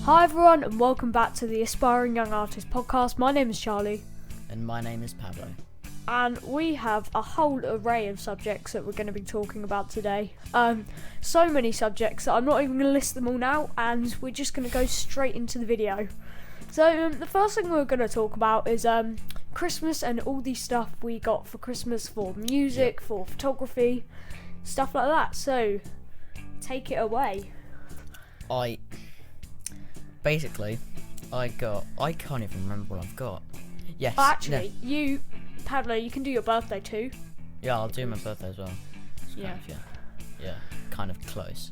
Hi everyone and welcome back to the Aspiring Young Artist podcast. My name is Charlie. And my name is Pablo. And we have a whole array of subjects that we're going to be talking about today. So many subjects that I'm not even going to list them all now, and we're just going to go straight into the video. So the first thing we're going to talk about is Christmas and all the stuff we got for Christmas, for music, for photography, stuff like that. So take it away. I can't even remember what I've got. Yes. Oh, actually, Pablo, you can do your birthday too. Yeah, I'll do my birthday as well. Yeah, kind of close.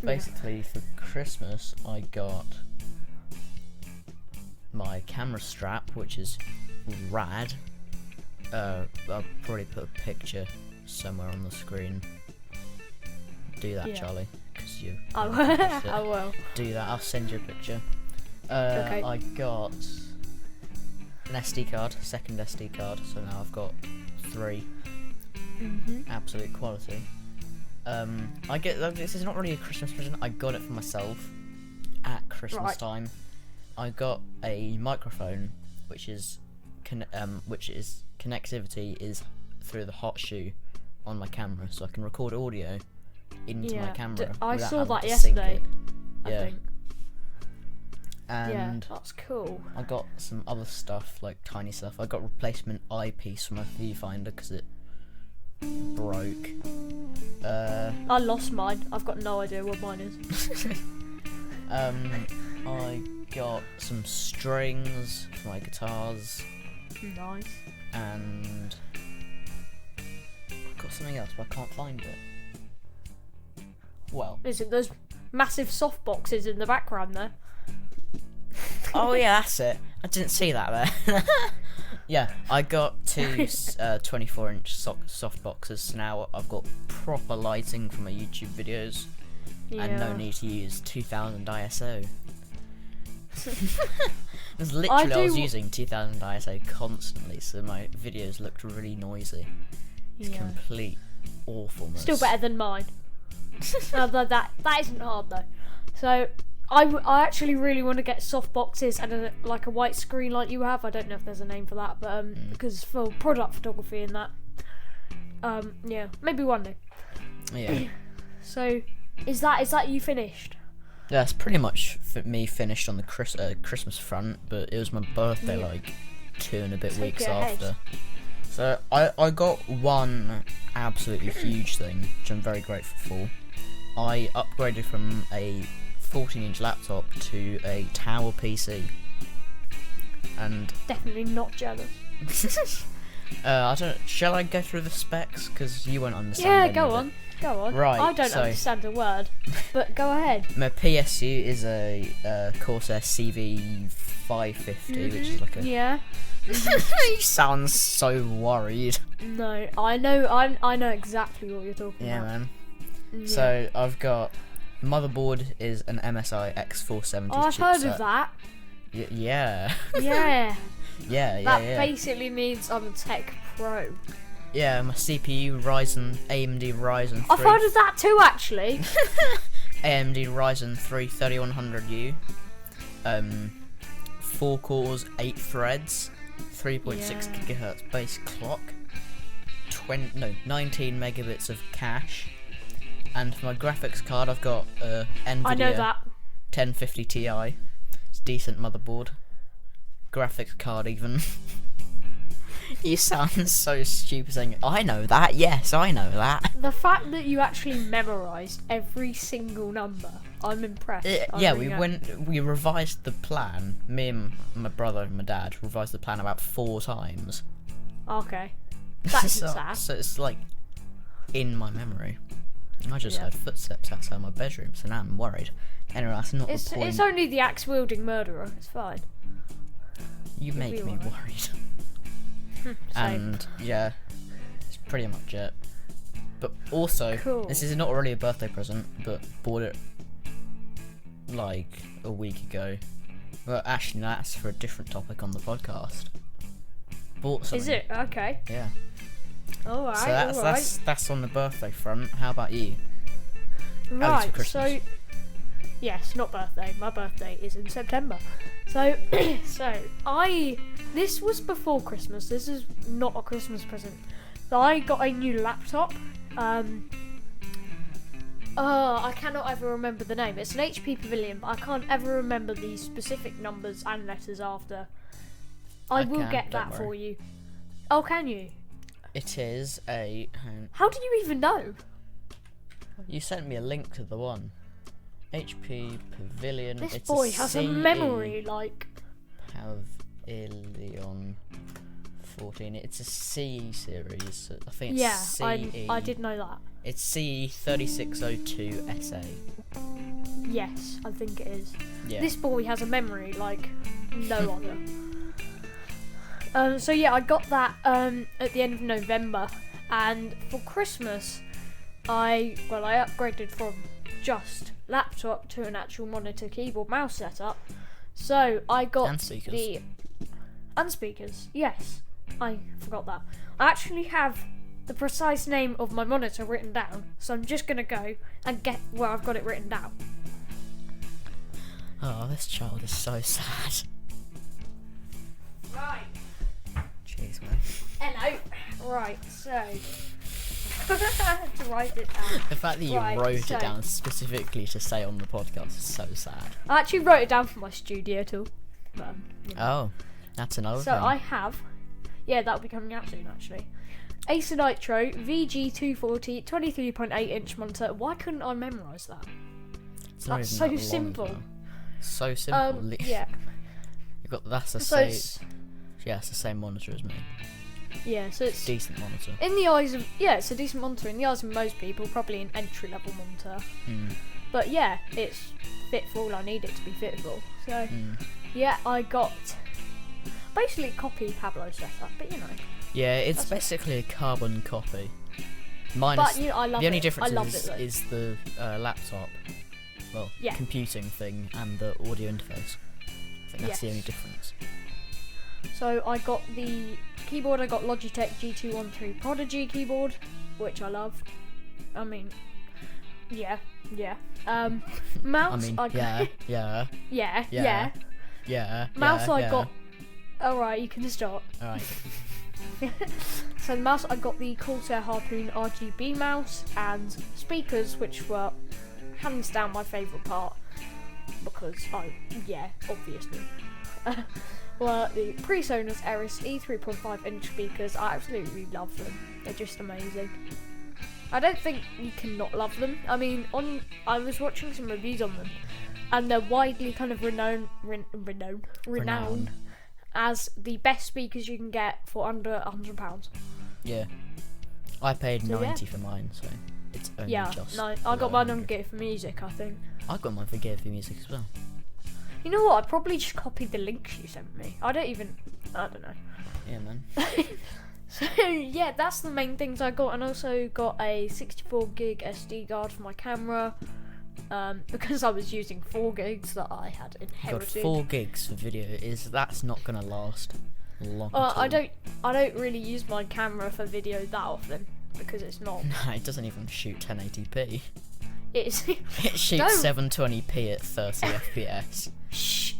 Basically, for Christmas, I got my camera strap, which is rad. I'll probably put a picture somewhere on the screen. Do that, Charlie, because you. I will. Do that. I'll send you a picture. Okay. I got an SD card, second SD card, so now I've got 3. Absolute quality. This is not really a Christmas present. I got it for myself at Christmas time. I got a microphone, which is connectivity is through the hot shoe on my camera, so I can record audio into my camera. I saw that yesterday. I think. And that's cool. I got some other stuff, like tiny stuff. I got replacement eyepiece for my viewfinder because it broke. I lost mine. I've got no idea what mine is. I got some strings for my guitars. Nice. And I got something else, but I can't find it. Well, is it those massive soft boxes in the background there? Oh yeah, that's it. I didn't see that there. Yeah, I got 2 24-inch soft boxes, so now I've got proper lighting for my YouTube videos, and no need to use 2000 ISO. I was using 2000 ISO constantly, so my videos looked really noisy. It's complete awfulness. Still better than mine. That isn't hard though. So I actually really want to get soft boxes and a white screen like you have. I don't know if there's a name for that, but because for product photography and that, maybe one day. Yeah. So is that you finished? Yeah, that's pretty much me finished on the Christmas front, but it was my birthday 2 and a bit weeks after. So I got one absolutely huge thing, which I'm very grateful for. I upgraded from a 14-inch laptop to a tower PC, and definitely not jealous. Shall I go through the specs? Because you won't understand. Yeah, go on. Right. I don't understand a word, but go ahead. My PSU is a Corsair CV550, which is like a. Yeah. You sound so worried. No, I know exactly what you're talking about. Man. Yeah. So I've got motherboard is an MSI X470 Oh, I've heard of that. Yeah. Yeah. Yeah. That basically means I'm a tech pro. Yeah, my CPU AMD Ryzen 3. I've heard of that too, actually. AMD Ryzen 3 3100U. 4 cores, 8 threads, 3.6 gigahertz base clock, 19 megabits of cache, and for my graphics card I've got NVIDIA I know that. 1050 Ti. It's a decent motherboard. Graphics card even. You sound so stupid saying, I know that, yes, I know that. The fact that you actually memorised every single number, I'm impressed. We revised the plan. Me and my brother and my dad revised the plan about 4 times. Okay. That's sad. So it's in my memory. I just heard footsteps outside my bedroom, so now I'm worried. Anyway, that's not the point. It's only the axe-wielding murderer, it's fine. You make me worried. And it's pretty much it. But also, this is not really a birthday present, but bought it a week ago. Well, actually, that's for a different topic on the podcast. Bought something. Is it? Okay. Yeah. Alright, So that's on the birthday front. How about you? Right, so Yes, not birthday. My birthday is in September. So, this was before Christmas. This is not a Christmas present. So I got a new laptop. I cannot ever remember the name. It's an HP Pavilion, but I can't ever remember the specific numbers and letters after. I will get that for you. Oh, can you? It is a... How do you even know? You sent me a link to the one. HP Pavilion. This it's boy has a memory like... Pavilion 14. It's a CE series. So I think it's yeah, CE. I did know that. It's CE 3602 SA. Yes, I think it is. Yeah. This boy has a memory like no other. So yeah, I got that at the end of November, and for Christmas, I upgraded from just laptop to an actual monitor, keyboard, mouse setup. So I got and speakers. And speakers. Yes, I forgot that. I actually have the precise name of my monitor written down, so I'm just gonna go and get where I've got it written down. Oh, this child is so sad. Right. Jeez, man. Hello. Right, so I have to write it down. The fact that you wrote it down specifically to say on the podcast is so sad. I actually wrote it down for my studio tool. But, Oh, that's another thing. So I have, that'll be coming out soon actually. Acer Nitro VG240 23.8 inch monitor. Why couldn't I memorise that? It's not That's even so that long simple. ago. So simple. Yeah. You got that's the So same. it's, Yeah, it's the same monitor as me. yeah, so it's Decent monitor. in the eyes of it's a decent monitor. In the eyes of most people, probably an entry level monitor. But yeah, it's fit for all I need it to be fit for. So yeah, I got basically a copy Pablo setup, but you know. Yeah, it's basically a carbon copy. Minus, but you know, I love the only it. difference I loved it, is the laptop, computing thing and the audio interface. I think that's the only difference. So I got the keyboard. I got Logitech G213 Prodigy keyboard, which I love. I mean, yeah. Mouse. Mouse. I got. All right, you can stop. All right. So the mouse, I got the Corsair Harpoon RGB mouse, and speakers, which were hands down my favourite part because obviously. Were the PreSonus Eris E3.5 inch speakers. I absolutely love them. They're just amazing. I don't think you can not love them. I mean, I was watching some reviews on them, and they're widely kind of renowned as the best speakers you can get for under £100. Yeah, I paid 90 for mine, so it's only just. No, I got mine on Gear for Music, I think. I got mine for Gear for Music as well. You know what? I probably just copied the links you sent me. I don't know. Yeah, man. So yeah, that's the main things I got, and also got a 64 gig SD card for my camera, because I was using 4 gigs that I had inherited. God, 4 gigs for video that's not gonna last long. At all. I don't really use my camera for video that often because it's not. No, it doesn't even shoot 1080p. It shoots 720p at 30 FPS. Shh.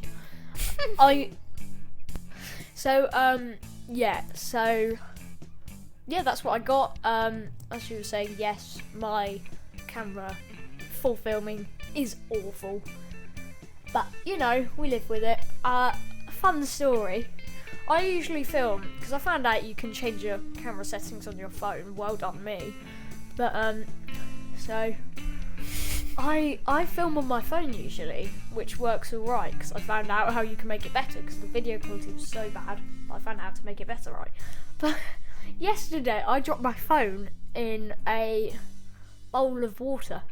That's what I got. As you were saying, yes, my camera for filming is awful, but you know, we live with it. Fun story. I usually film because I found out you can change your camera settings on your phone. Well done, me. But so I film on my phone usually, which works alright because I found out how you can make it better because the video quality was so bad. I found out how to make it better, right? But yesterday I dropped my phone in a bowl of water,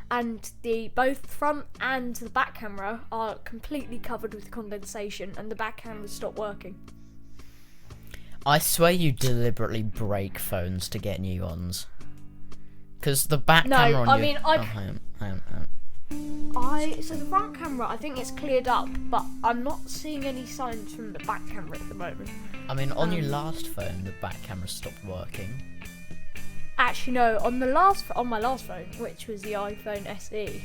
and both front and the back camera are completely covered with condensation, and the back camera stopped working. I swear you deliberately break phones to get new ones. Because the back camera on so the front camera, I think it's cleared up, but I'm not seeing any signs from the back camera at the moment. I mean, on your last phone, the back camera stopped working. Actually, no. On my last phone, which was the iPhone SE,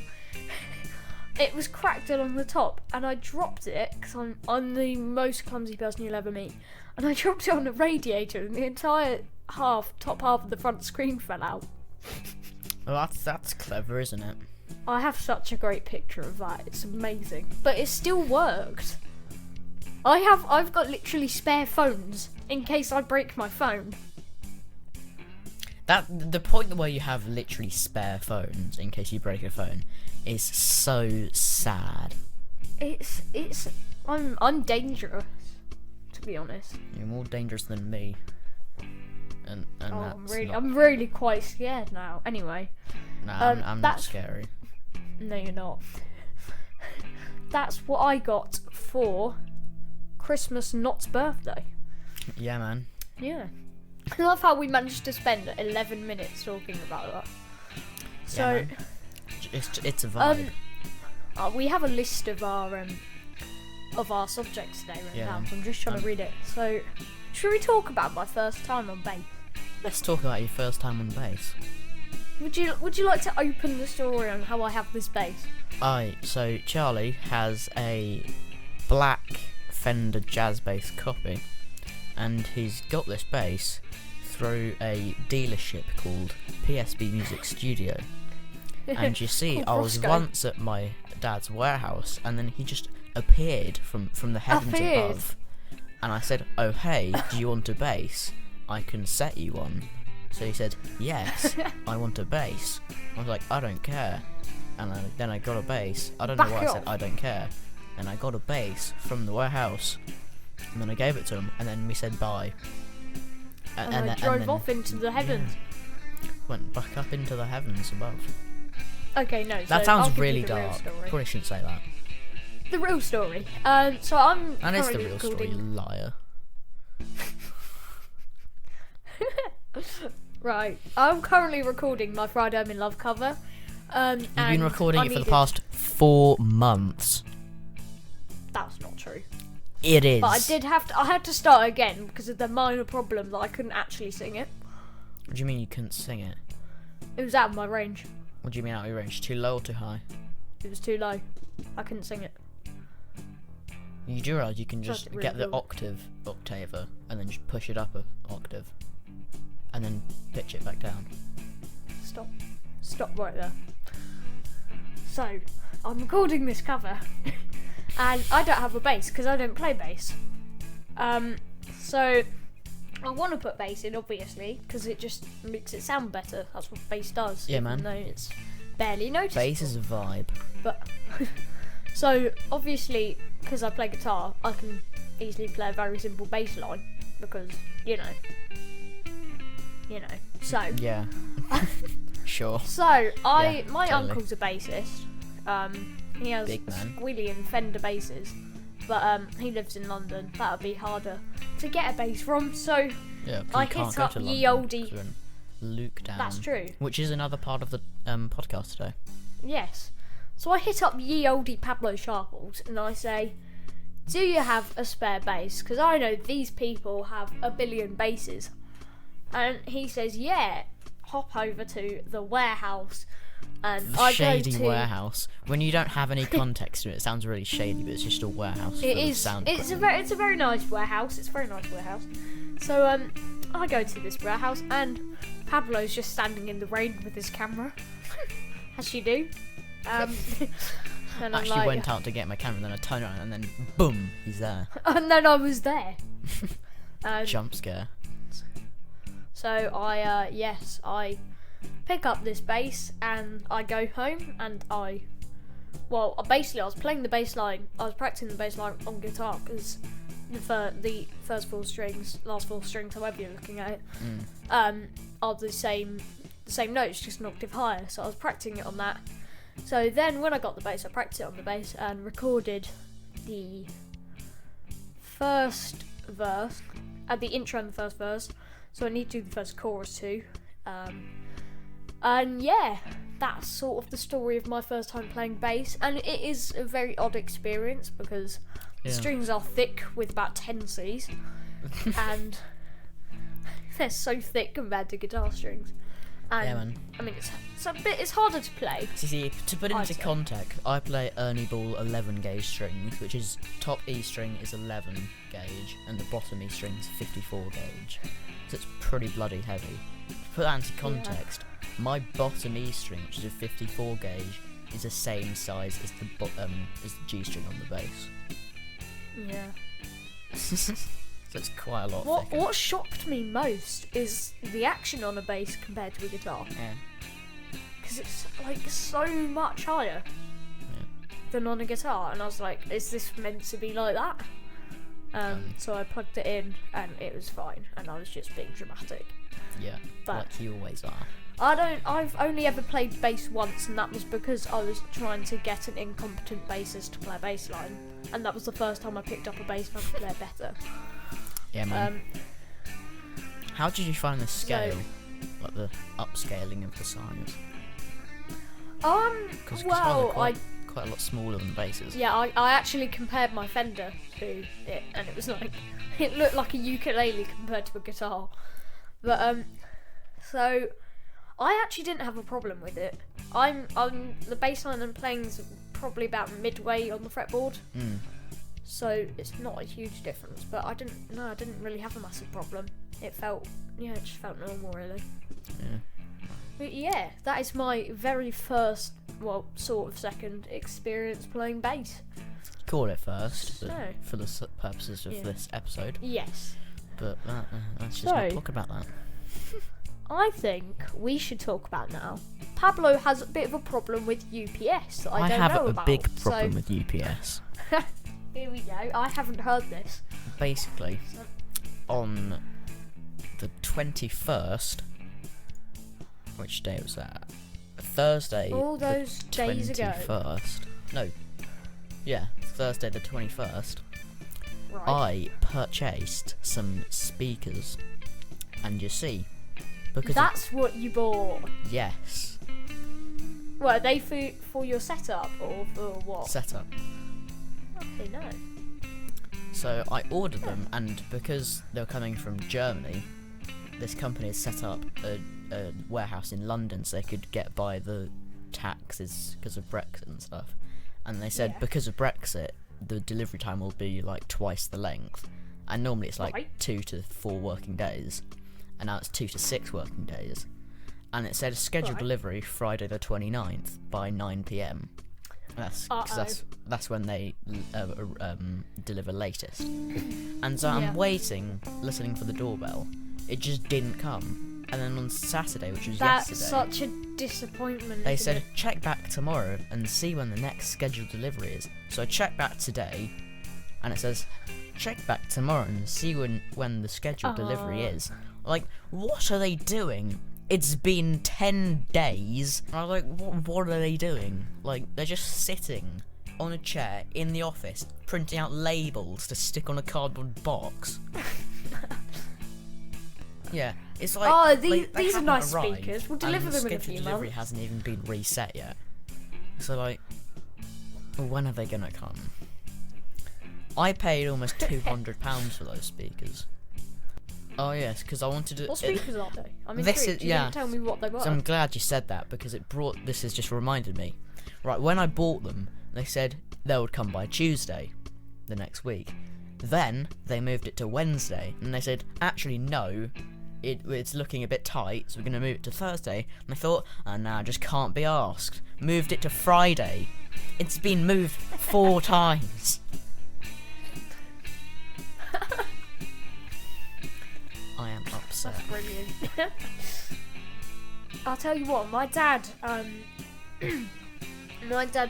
it was cracked along the top, and I dropped it because I'm the most clumsy person you'll ever meet, and I dropped it on the radiator, and the entire top half of the front screen fell out. Well, that's clever, isn't it? I have such a great picture of that. It's amazing, but it still worked. I've got literally spare phones in case I break my phone. The point where you have literally spare phones in case you break a phone is so sad. I'm dangerous, to be honest. You're more dangerous than me. And I'm really quite scared now. Anyway. Nah, I'm not scary. No, you're not. That's what I got for Christmas, not birthday. Yeah, man. Yeah. I love how we managed to spend 11 minutes talking about that. So, yeah, it's a vibe. We have a list of our subjects today written down. So I'm just trying to read it. So, should we talk about my first time on bass? Let's talk about your first time on bass. Would you like to open the story on how I have this bass? So Charlie has a black Fender jazz bass copy, and he's got this bass through a dealership called PSB Music Studio. And you see, I was once at my dad's warehouse, and then he just appeared from the heavens above, and I said, "Oh hey, do you want a bass? I can set you one." So he said, "Yes, I want a bass." I was like, "I don't care." And then I got a bass. I don't know why I said I don't care. And I got a bass from the warehouse, and then I gave it to him, and then we said bye. And I drove off into the heavens. Yeah, went back up into the heavens above. Okay, no. That sounds really dark. Probably shouldn't say that. The real story. So I'm. And it's the real story, you liar. Right, I'm currently recording my Friday I'm in Love cover. You've been recording it for the past 4 months. That's not true. It is. But I had to start again because of the minor problem that I couldn't actually sing it. What do you mean you couldn't sing it? It was out of my range. What do you mean out of your range? Too low or too high? It was too low. I couldn't sing it. You do realise you can just get the octaver and then just push it up an octave. And then pitch it back down. Stop right there. So, I'm recording this cover, and I don't have a bass because I don't play bass. So I want to put bass in, obviously, because it just makes it sound better. That's what bass does. Yeah, even man. though it's barely noticeable. Bass is a vibe. But so obviously, because I play guitar, I can easily play a very simple bass line because you know. So yeah. Sure. So my totally. uncle's a bassist. He has squillion Fender basses, but he lives in London. That would be harder to get a bass from. So yeah, I hit up Ye Olde. Luke down. That's true. Which is another part of the podcast today. Yes. So I hit up Ye Olde Pablo Sharples and I say, "Do you have a spare bass? Because I know these people have a billion basses." And he says, "Yeah, hop over to the warehouse." And I shady go to warehouse. When you don't have any context to it, it sounds really shady, but it's just a warehouse. It is. It's a very nice warehouse. It's a very nice warehouse. So I go to this warehouse and Pablo's just standing in the rain with his camera, as you do. And I actually went out to get my camera, then I turned around and then boom, he's there. And then I was there. Jump scare. So I pick up this bass and I go home and I was playing the bass line. I was practicing the bass line on guitar because the first 4 strings, last 4 strings, however you're looking at it, are the same notes, just an octave higher. So I was practicing it on that. So then when I got the bass, I practiced it on the bass and recorded the first verse, the intro and the first verse. So I need to do the first chorus too. And yeah, that's sort of the story of my first time playing bass. And it is a very odd experience because the strings are thick with about 10 Cs. And they're so thick compared to guitar strings. And Yeah, man. I mean, it's harder to play. See, to put I'd into say. context, I play Ernie Ball 11 gauge strings, which is top E string is 11 gauge, and the bottom E string is 54 gauge. So it's pretty bloody heavy. To put that into context, my bottom E string, which is a 54 gauge, is the same size as the G string on the bass. Yeah. So it's quite a lot thicker. What shocked me most is the action on a bass compared to a guitar. Yeah. Because it's like so much higher than on a guitar, and I was like, is this meant to be like that? So I plugged it in and it was fine, and I was just being dramatic. Yeah, But like you always are. I've only ever played bass once, and that was because I was trying to get an incompetent bassist to play a bass line, and that was the first time I picked up a bass and I could play it better. Yeah, man. How did you find the scale? Like the upscaling of the size? Because Well, quite a lot smaller than basses. Yeah, I actually compared my Fender to it, and it was like, it looked like a ukulele compared to a guitar. But so I actually didn't have a problem with it. I'm the bass line I'm playing is probably about midway on the fretboard, so it's not a huge difference. But I didn't really have a massive problem. It just felt normal, really. Yeah. But yeah, that is my very first, well, sort of second experience playing bass. Call it first So. for the purposes of this episode, Yes. but let's just So. not talk about that. I think we should talk about now. Pablo has a bit of a problem with UPS that I don't have know a about. big problem so, with UPS. Here we go. I haven't heard this. Basically, on the 21st, which day was that? Thursday. All those the days ago. 21st. No. Yeah, Thursday the 21st. Right. I purchased some speakers, and you see, because That's what you bought. yes, Well, are they for your setup or for what? setup. Okay, no. So I ordered them, and because they're coming from Germany, this company has set up a warehouse in London so they could get by the taxes because of Brexit and stuff. And they said because of Brexit, the delivery time will be like twice the length. And normally it's like 2 to 4 working days, and now it's 2 to 6 working days. And it said scheduled delivery Friday the 29th by 9 p.m. That's when they deliver latest. And so I'm waiting, listening for the doorbell. It just didn't come. And then on Saturday, which was That's yesterday, such a disappointment. they isn't said it? check back tomorrow and see when the next scheduled delivery is. So I checked back today, and it says check back tomorrow and see when the scheduled delivery is. Like, what are they doing? It's been 10 days. And I was like, what are they doing? Like, they're just sitting on a chair in the office, printing out labels to stick on a cardboard box. Yeah, it's like, they these are haven't nice arrived, speakers. We'll and deliver the them in a scheduled few delivery months. hasn't even been reset yet. So like, when are they gonna come? I paid almost £200 for those speakers. Oh yes, because I wanted to. What speakers are they? I'm This intrigued. is- You yeah. didn't tell me what they were. So I'm glad you said that, because this has just reminded me. Right, when I bought them, they said they would come by Tuesday, the next week. Then they moved it to Wednesday, and they said, actually no, it's looking a bit tight, so we're going to move it to Thursday. And I thought, nah, I just can't be asked. Moved it to Friday. It's been moved 4 times. I am upset. That's brilliant. I'll tell you what, my dad,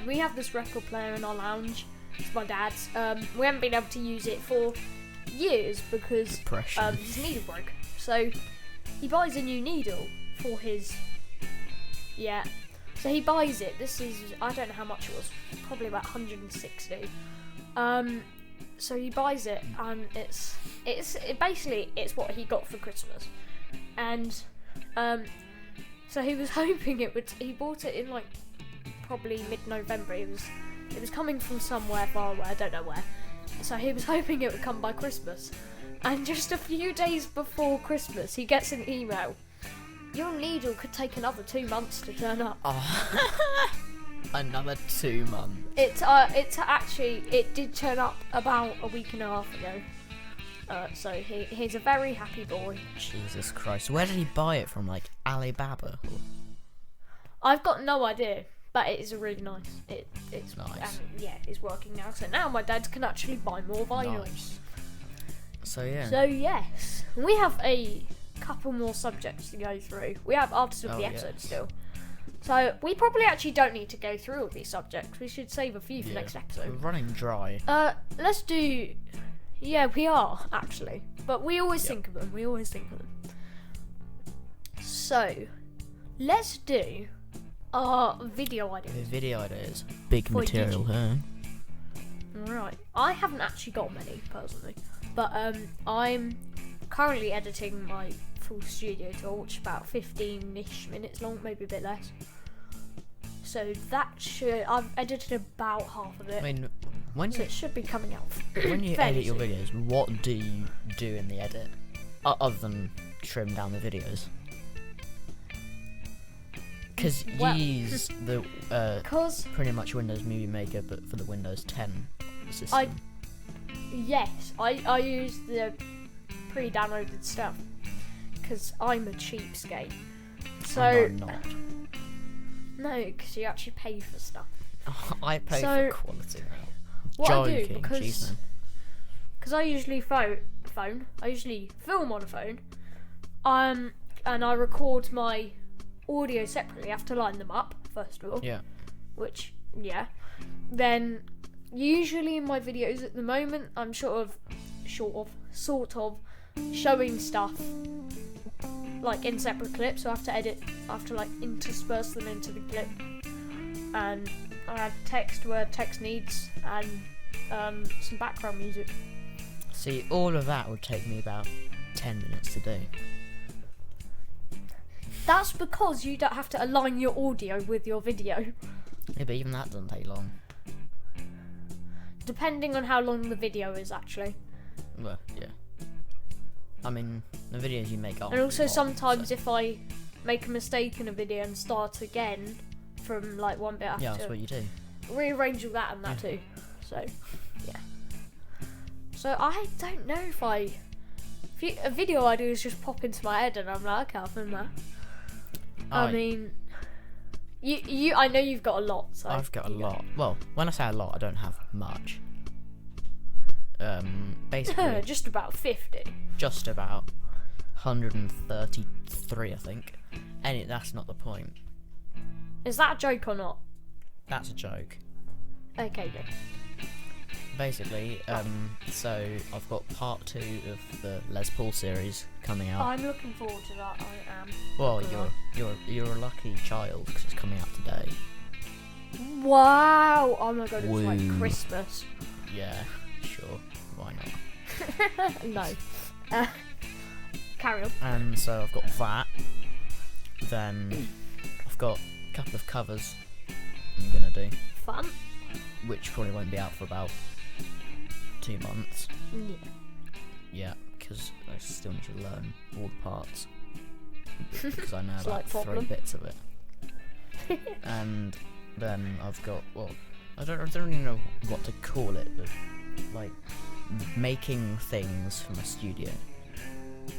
we have this record player in our lounge. It's my dad's. We haven't been able to use it for years because Depression. his needle broke. So he buys a new needle for his. Yeah. So he buys it. This is, I don't know how much it was. Probably about 160. So he buys it, and it's what he got for Christmas, and so he was hoping it would. He bought it in like probably mid-November. It was coming from somewhere far away. I don't know where. So he was hoping it would come by Christmas, and just a few days before Christmas, he gets an email your needle could take another 2 months to turn up. Oh. Another 2 months. It did turn up about a week and a half ago. So he's a very happy boy. Jesus Christ. Where did he buy it from? Like Alibaba? I've got no idea, but it is really nice. It's nice. It's working now. So now my dad can actually buy more vinyls. Nice. So yeah. So yes, we have a couple more subjects to go through. We have artists of the episode still. So we probably actually don't need to go through all these subjects. We should save a few for next episode. We're running dry. Let's do. Yeah, we are actually, but we always think of them. So let's do our video ideas. The video ideas. Big For material, huh? Right. I haven't actually got many personally, but I'm currently editing my full studio tour, which is about 15-ish minutes long, maybe a bit less. So I've edited about half of it. I mean, it should be coming out. When you edit your videos, what do you do in the edit, other than trim down the videos? Because you use the pretty much Windows Movie Maker, but for the Windows 10 system. I use the pre-downloaded stuff because I'm a cheapskate. So I'm not. No, because you actually pay for stuff. I pay for quality now. What Joking, I do, because I usually I usually film on a phone, and I record my audio separately. I have to line them up first of all. Yeah. Then usually in my videos at the moment, I'm sort of showing stuff like in separate clips. So I have to like intersperse them into the clip, and I add text where text needs, and some background music. See, all of that would take me about 10 minutes to do. That's because you don't have to align your audio with your video. Yeah, but even that doesn't take long. Depending on how long the video is, actually. Well, yeah. I mean, the videos you make aren't. And also long, sometimes if I make a mistake in a video and start again from like one bit, I have that's what you do. Rearrange all that and that too. So, yeah. So I don't know if a video ideas just pop into my head and I'm like, okay, I'll film that. I mean, I know you've got a lot. So I've got a lot. Well, when I say a lot, I don't have much. Basically, just about 50. Just about 133, I think. And that's not the point. Is that a joke or not? That's a joke. Okay, good. Basically, so I've got part 2 of the Les Paul series coming out. I'm looking forward to that. I am. Well, you're a lucky child because it's coming out today. Wow! Oh my god, it's Woo. like Christmas. Yeah, sure. Why not? No. Carry on. And so I've got that. Then I've got a couple of covers I'm gonna do. Fun. Which probably won't be out for about 2 months. Yeah. Yeah, because I still need to learn all the parts. Because I know about Slight 3 bits of it. And then I've got, well, I don't really know what to call it, but like making things for my studio.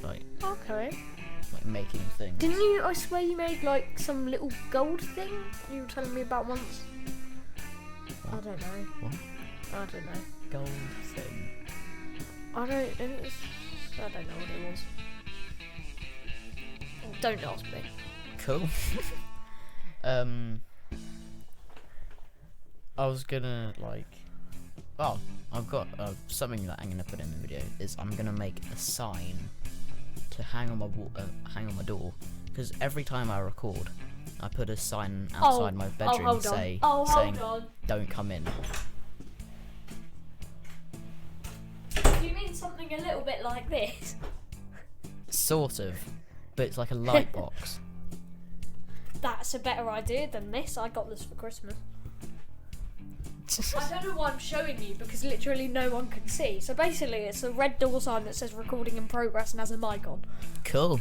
Like, Okay. like making things. Didn't you? I swear you made like some little gold thing you were telling me about once. What? I don't know. What? I don't know. Gold thing. I don't know what it was. Don't ask me. Cool. I was gonna like. Oh, I've got something that I'm gonna put in the video. Is I'm gonna make a sign to hang on my hang on my door, because every time I record, I put a sign outside my bedroom saying "Don't come in." Do you mean something a little bit like this? Sort of, but it's like a light box. That's a better idea than this. I got this for Christmas. I don't know why I'm showing you, because literally no one can see. So basically it's a red door sign that says recording in progress and has a mic on. Cool.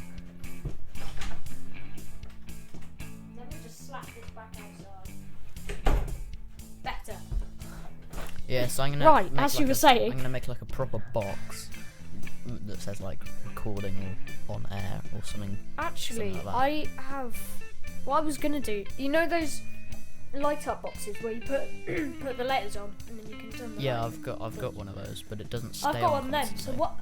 Yeah, so I'm gonna Right, make as like you were saying. I'm gonna make like a proper box that says like recording or on air or something. Actually, something like that. I have. What I was gonna do, you know those light up boxes where you put put the letters on and then you can turn them. Yeah, on? I've got one of those, but it doesn't stay I've got on one then. So constantly. what?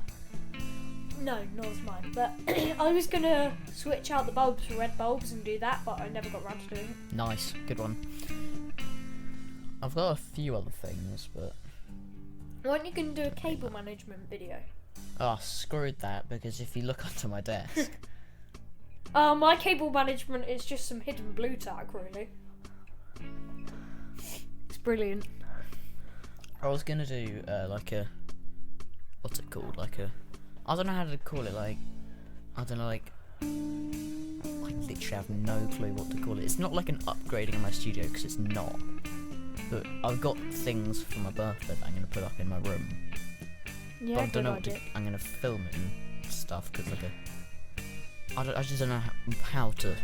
No, nor is mine. But I was gonna switch out the bulbs for red bulbs and do that, but I never got around to doing it. Nice, good one. I've got a few other things, but When you can do a cable management video? oh, screwed that, because if you look under my desk, My cable management is just some hidden blue tack, really. It's brilliant. I was gonna do like a, what's it called? Like a, I don't know how to call it. Like, I don't know. Like, I literally have no clue what to call it. It's not like an upgrading in my studio because it's not. But I've got things for my birthday that I'm gonna put up in my room. Yeah, But I good don't know. idea. I'm gonna film it and stuff because like I just don't know how to.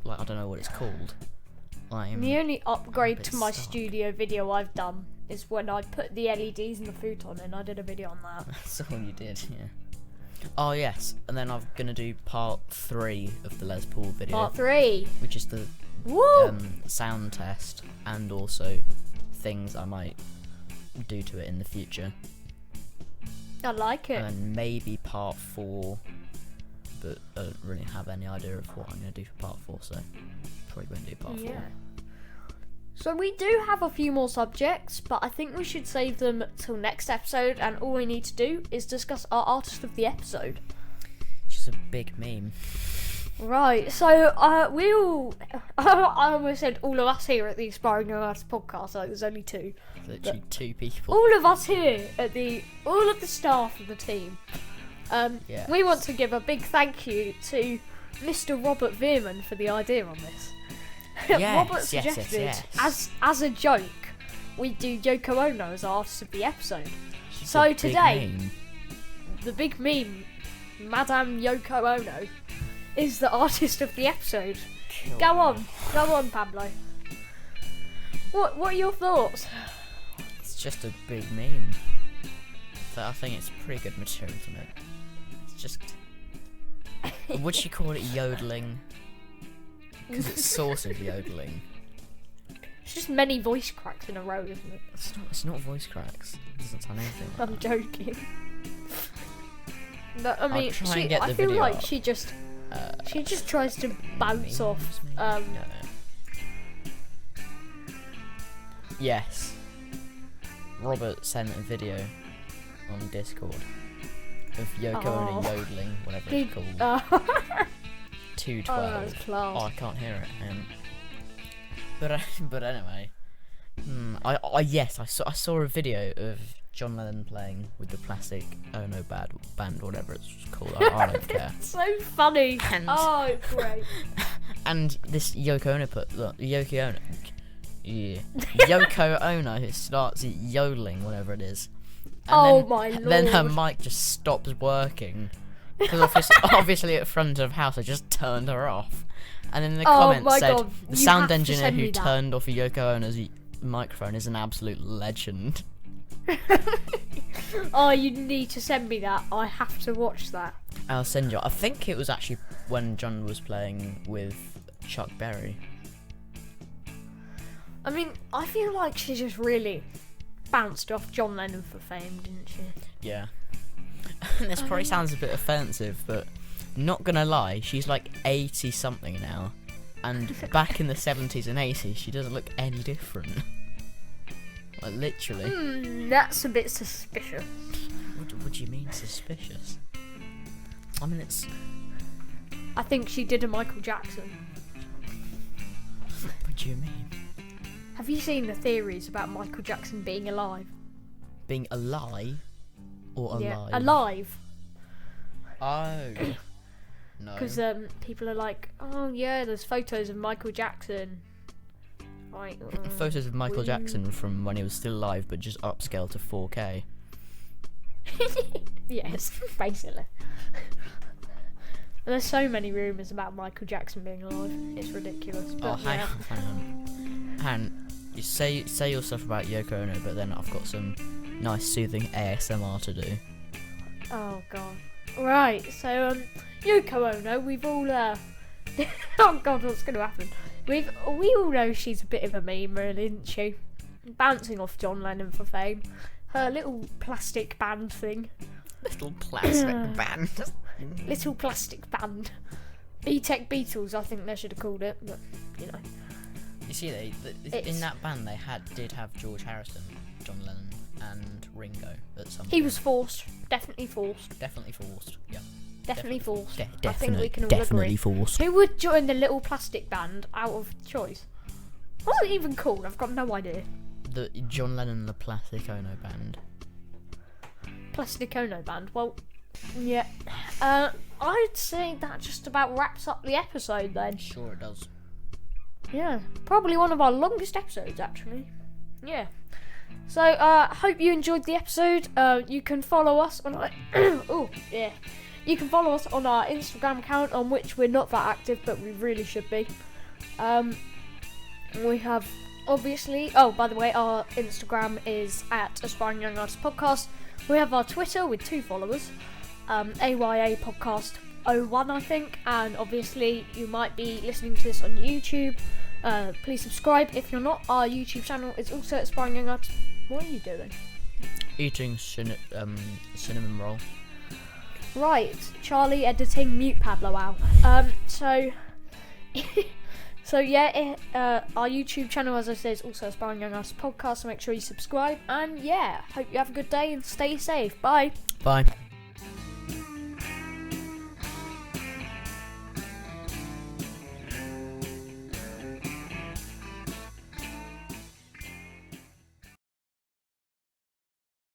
Like, I don't know what it's called. The only upgrade bit to my stuck. studio video I've done is when I put the LEDs and the futon in. I did a video on that. That's all you did, yeah. Oh yes, and then I'm gonna do part 3 of the Les Paul video, Part 3. which is the Woo! sound test and also things I might do to it in the future, I like it. and then maybe part 4, but I don't really have any idea of what I'm gonna do for part 4, so probably won't do part 4. Yeah. So we do have a few more subjects, but I think we should save them till next episode, and all we need to do is discuss our artist of the episode. Just a big meme. Right, so we all... I almost said all of us here at the Aspiring Young Artist podcast, like there's only 2. Literally 2 people. All of us here at all of the staff of the team, Yeah. we want to give a big thank you to Mr. Robert Veerman for the idea on this. Yes, Robert yes, suggested, yes. as a joke, we do Yoko Ono as artist of the episode. Just So a big today, meme. the big meme, Madame Yoko Ono, is the artist of the episode. Go on, Pablo. What are your thoughts? It's just a big meme. So I think it's pretty good material to make. It's just... Would she call it yodeling? Because it's sort of yodeling. It's just many voice cracks in a row, isn't it? It's not voice cracks. It doesn't sound anything like I'm that. joking. But I mean, try and get I the feel video like up. she just tries to bounce Meme? off. No. Yes. Robert sent a video on Discord of Yoko Ono Oh. yodeling, whatever Did- it's called. Oh, 212. that's class. Oh, I can't hear it. But anyway, I saw a video of John Lennon playing with the Plastic Ono band, whatever it's called. I don't care. So funny. And- Oh, great. And this Yoko Ono Yoko Ono starts yodeling, whatever it is. And My then her lord. mic just stops working. Because obviously at front of house, I just turned her off. And then the comments my said, God, the you sound have to engineer send who me that." turned off Yoko Ono's microphone is an absolute legend. Oh, you need to send me that. I have to watch that. I'll send you. I think it was actually when John was playing with Chuck Berry. I mean, I feel like she just really bounced off John Lennon for fame, didn't she? Yeah. This probably sounds a bit offensive, but not gonna lie, she's like 80 something now, and back in the 70s and 80s, she doesn't look any different. Like literally. That's a bit suspicious. What do you mean suspicious? I mean it's. I think she did a Michael Jackson. What do you mean? Have you seen the theories about Michael Jackson being alive? Being alive or alive? Yeah, alive. Oh. No. Because people are like, oh yeah, there's photos of Michael Jackson. Right. Photos of Michael Woo. Jackson from when he was still alive, but just upscaled to 4K. Yes, basically. There's so many rumours about Michael Jackson being alive. It's ridiculous. But Oh, hang yeah. on. You say your stuff about Yoko Ono, but then I've got some nice soothing ASMR to do. Oh god. Right, so Yoko Ono, we've all oh god, what's gonna happen? We all know she's a bit of a meme, really, isn't she? Bouncing off John Lennon for fame. Her little plastic band thing. Little plastic band. Little plastic band. B-Tech Beatles, I think they should have called it, but you know. You see, in that band they did have George Harrison, John Lennon, and Ringo at some point. He was forced. Definitely forced. Definitely forced. Yeah. Definitely forced. Definitely, I think we can all definitely agree. Forced. Who would join the little plastic band out of choice? What's it even called? I've got no idea. The John Lennon and the Plastic Ono Band. Plastic Ono Band. Well, yeah. I'd say that just about wraps up the episode then. Sure it does. Yeah, probably one of our longest episodes actually. Yeah. So, hope you enjoyed the episode. You can follow us on You can follow us on our Instagram account, on which we're not that active, but we really should be. We have obviously. Oh, by the way, our Instagram is at Aspiring Young Artist Podcast. We have our Twitter with 2 followers, AYA Podcast 01, I think, and obviously you might be listening to this on YouTube. Please subscribe if you're not. Our YouTube channel is also Aspiring Young Artist. What are you doing? Eating cinnamon roll. Right, Charlie editing Mute Pablo out. So yeah, our YouTube channel, as I said, is also Aspiring Young Artist Podcast, so make sure you subscribe. And yeah, hope you have a good day and stay safe. Bye. Bye.